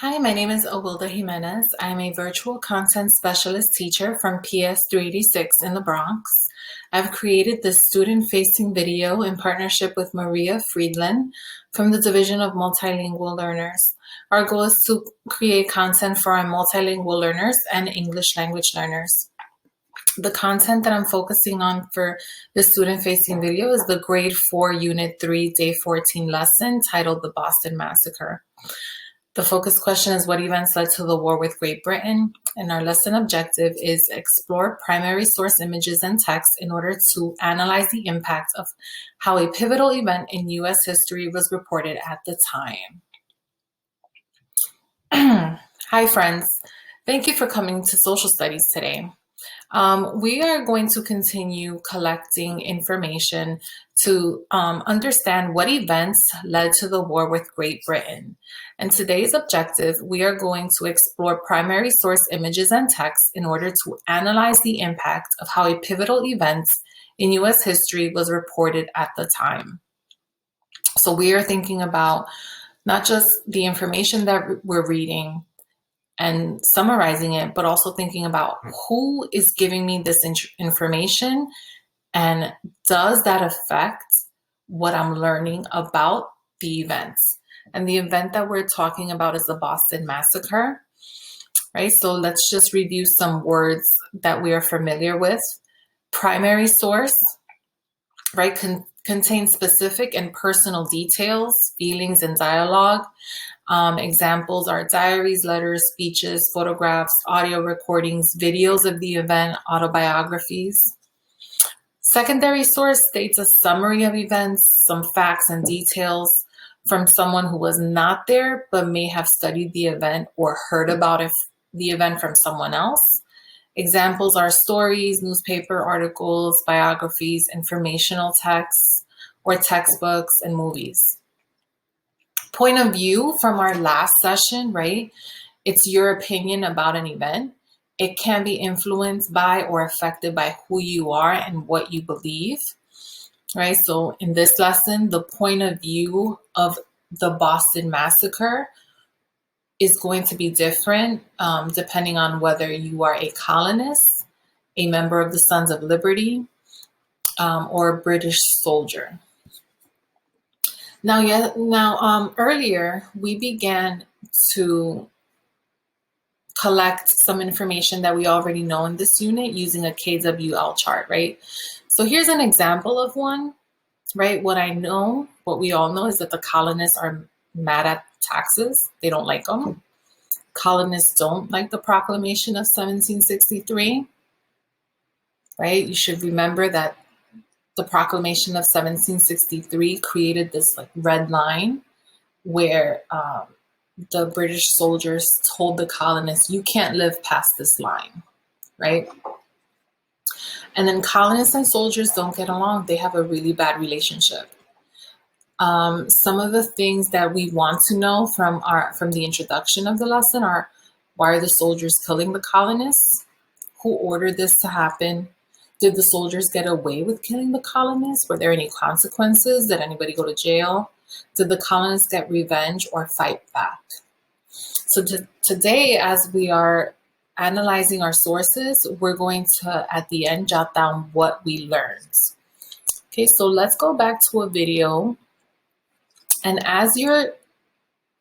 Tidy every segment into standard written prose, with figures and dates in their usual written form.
Hi, my name is Awilda Jimenez. I'm a virtual content specialist teacher from PS 386 in the Bronx. I've created this student-facing video in partnership with Maria Friedland from the Division of Multilingual Learners. Our goal is to create content for our multilingual learners and English language learners. The content that I'm focusing on for the student-facing video is the Grade 4 Unit 3 Day 14 lesson titled The Boston Massacre. The focus question is what events led to the war with Great Britain, and our lesson objective is explore primary source images and text in order to analyze the impact of how a pivotal event in U.S. history was reported at the time. Hi, friends. Thank you for coming to social studies today. We are going to continue collecting information to understand what events led to the war with Great Britain. And today's objective, we are going to explore primary source images and text in order to analyze the impact of how a pivotal event in U.S. history was reported at the time. So we are thinking about not just the information that we're reading and summarizing it, but also thinking about who is giving me this information and does that affect what I'm learning about the events. And the event that we're talking about is the Boston Massacre, right? So let's just review some words that we are familiar with. Primary source, right, contains specific and personal details, feelings, and dialogue. Examples are diaries, letters, speeches, photographs, audio recordings, videos of the event, autobiographies. Secondary source states a summary of events, some facts and details from someone who was not there but may have studied the event or heard about the event from someone else. Examples are stories, newspaper articles, biographies, informational texts, or textbooks and movies. Point of view from our last session, right? It's your opinion about an event. It can be influenced by or affected by who you are and what you believe, right? So in this lesson, the point of view of the Boston Massacre is going to be different depending on whether you are a colonist, a member of the Sons of Liberty, or a British soldier. Now, earlier we began to collect some information that we already know in this unit using a KWL chart, right? So here's an example of one, right? What we all know is that the colonists are mad at taxes. They don't like them. Colonists don't like the Proclamation of 1763, right? You should remember that the Proclamation of 1763 created this red line where the British soldiers told the colonists, you can't live past this line, right? And then colonists and soldiers don't get along. They have a really bad relationship. Some of the things that we want to know from the introduction of the lesson are, why are the soldiers killing the colonists? Who ordered this to happen? Did the soldiers get away with killing the colonists? Were there any consequences? Did anybody go to jail? Did the colonists get revenge or fight back? So today, as we are analyzing our sources, we're going to, at the end, jot down what we learned. Okay, so let's go back to a video. And as you're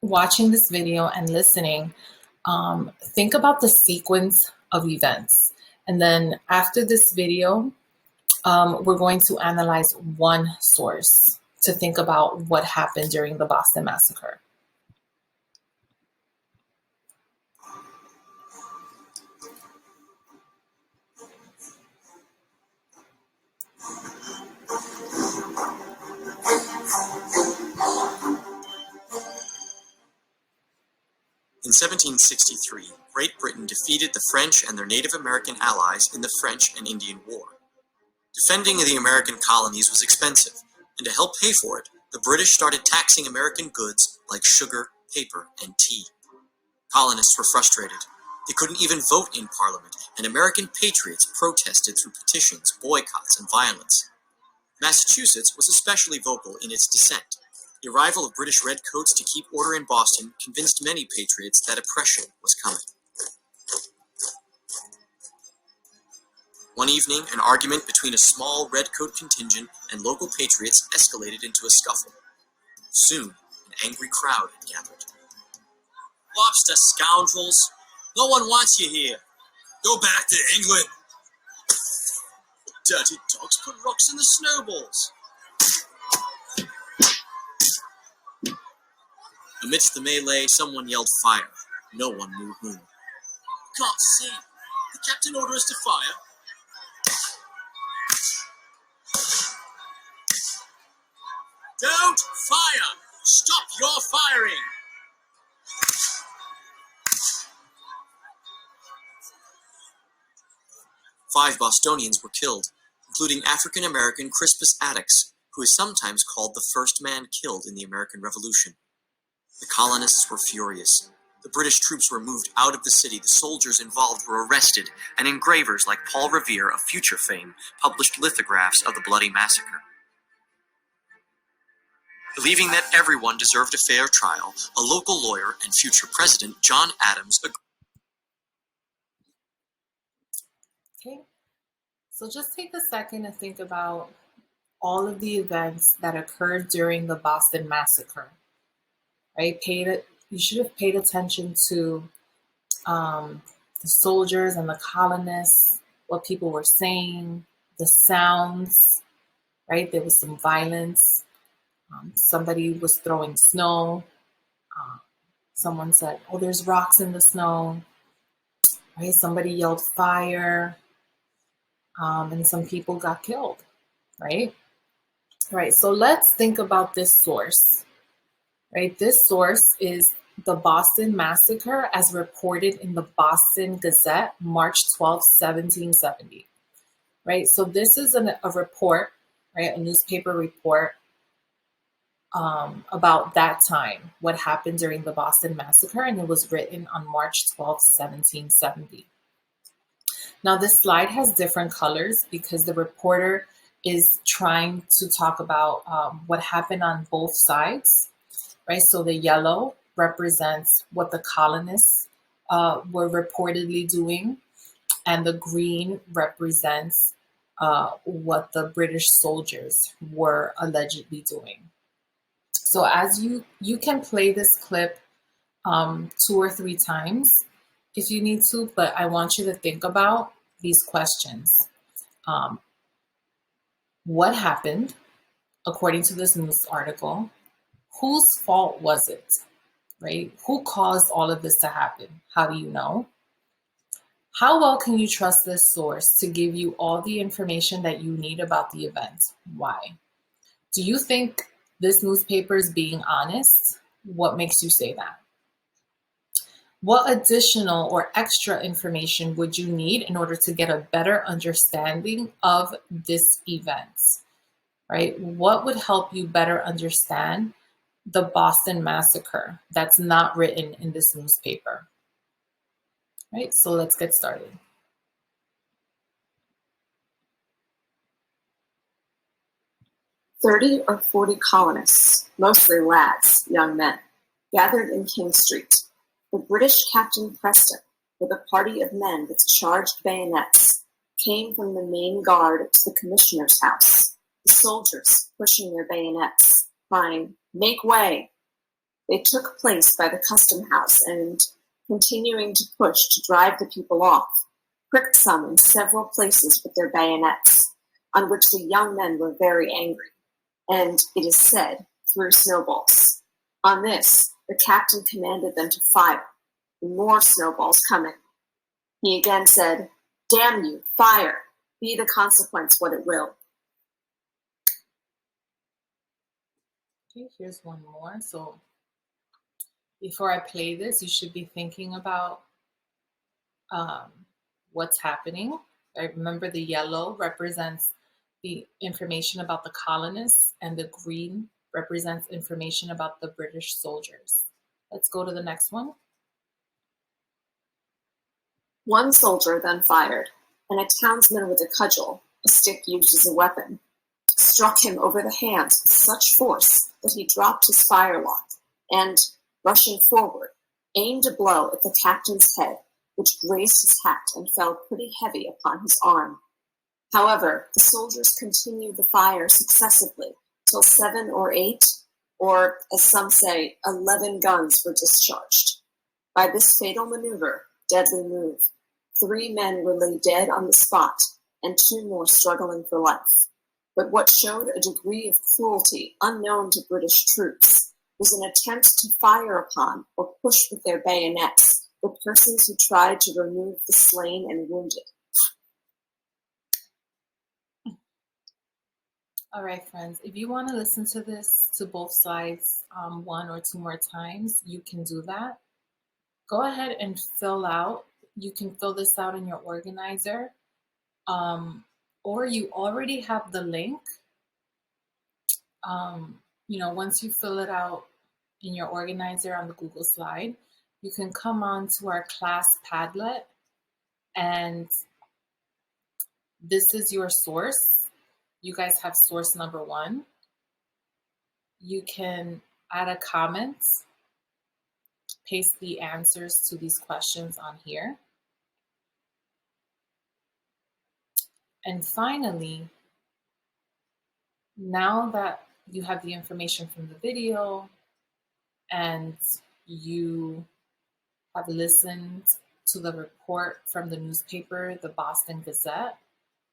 watching this video and listening, think about the sequence of events. And then after this video, we're going to analyze one source to think about what happened during the Boston Massacre. In 1763, Great Britain defeated the French and their Native American allies in the French and Indian War. Defending the American colonies was expensive, and to help pay for it, the British started taxing American goods like sugar, paper, and tea. Colonists were frustrated. They couldn't even vote in Parliament, and American patriots protested through petitions, boycotts, and violence. Massachusetts was especially vocal in its dissent. The arrival of British redcoats to keep order in Boston convinced many patriots that oppression was coming. One evening, an argument between a small redcoat contingent and local patriots escalated into a scuffle. Soon, an angry crowd had gathered. "Lobster scoundrels! No one wants you here! Go back to England! Dirty dogs put rocks in the snowballs!" Amidst the melee, someone yelled fire. No one knew whom. "Can't see. The captain ordered us to fire." "Don't fire! Stop your firing!" Five Bostonians were killed, including African-American Crispus Attucks, who is sometimes called the first man killed in the American Revolution. The colonists were furious. The British troops were moved out of the city, the soldiers involved were arrested, and engravers like Paul Revere of future fame published lithographs of the bloody massacre. Believing that everyone deserved a fair trial, a local lawyer and future president, John Adams, agreed. Okay, so just take a second to think about all of the events that occurred during the Boston Massacre, right? You should have paid attention to the soldiers and the colonists, what people were saying, the sounds, right? There was some violence. Somebody was throwing snow. Someone said, "Oh, there's rocks in the snow." Right? Somebody yelled fire. And some people got killed, right? Right, so let's think about this source, right? This source is the Boston Massacre as reported in the Boston Gazette, March 12, 1770, right? So this is a report, right? A newspaper report about that time, what happened during the Boston Massacre, and it was written on March 12, 1770. Now, this slide has different colors because the reporter is trying to talk about what happened on both sides, right? So the yellow represents what the colonists were reportedly doing, and the green represents what the British soldiers were allegedly doing. So as you can play this clip 2 or 3 times if you need to, but I want you to think about these questions. What happened according to this news article? Whose fault was it, right? Who caused all of this to happen? How do you know? How well can you trust this source to give you all the information that you need about the event? Why? Do you think this newspaper is being honest? What makes you say that? What additional or extra information would you need in order to get a better understanding of this event, right? What would help you better understand the Boston Massacre that's not written in this newspaper, right? So let's get started. "30 or 40 colonists, mostly lads, young men, gathered in King Street. The British Captain Preston, with a party of men with charged bayonets, came from the main guard to the commissioner's house, the soldiers pushing their bayonets, crying, 'Make way!' They took place by the custom house and, continuing to push to drive the people off, pricked some in several places with their bayonets, on which the young men were very angry, and, it is said, threw snowballs. On this, the captain commanded them to fire, and more snowballs coming. He again said, 'Damn you, fire, be the consequence what it will.'" Okay, here's one more. So before I play this, you should be thinking about what's happening. Right? Remember, the yellow represents the information about the colonists, and the green represents information about the British soldiers. Let's go to the next one. One soldier then fired, and a townsman with a cudgel, a stick used as a weapon, struck him over the hands with such force that he dropped his firelock and, rushing forward, aimed a blow at the captain's head, which grazed his hat and fell pretty heavy upon his arm. However, the soldiers continued the fire successively till 7 or 8, or, as some say, 11 guns were discharged. By this fatal maneuver, deadly move, 3 men were laid dead on the spot, and 2 more struggling for life. But what showed a degree of cruelty unknown to British troops was an attempt to fire upon or push with their bayonets the persons who tried to remove the slain and wounded. All right, friends, if you want to listen to this to both sides 1 or 2 more times, you can do that. Go ahead and you can fill this out in your organizer, or you already have the link. Once you fill it out in your organizer on the Google slide, you can come on to our class Padlet, and this is your source. You guys have source number 1. You can add a comment, paste the answers to these questions on here. And finally, now that you have the information from the video and you have listened to the report from the newspaper, the Boston Gazette,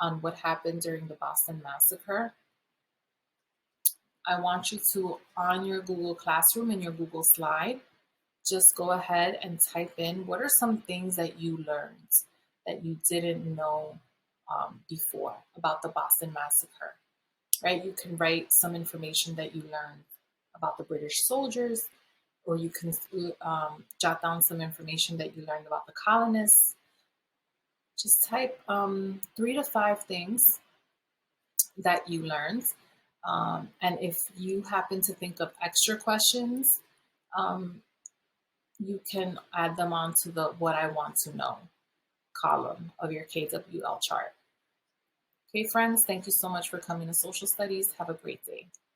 on what happened during the Boston Massacre, I want you to, on your Google Classroom and your Google slide, just go ahead and type in what are some things that you learned that you didn't know before about the Boston Massacre, right? You can write some information that you learned about the British soldiers, or you can jot down some information that you learned about the colonists. Just type 3 to 5 things that you learned. And if you happen to think of extra questions, you can add them onto the What I Want to Know column of your KWL chart. Okay, friends, thank you so much for coming to Social Studies. Have a great day.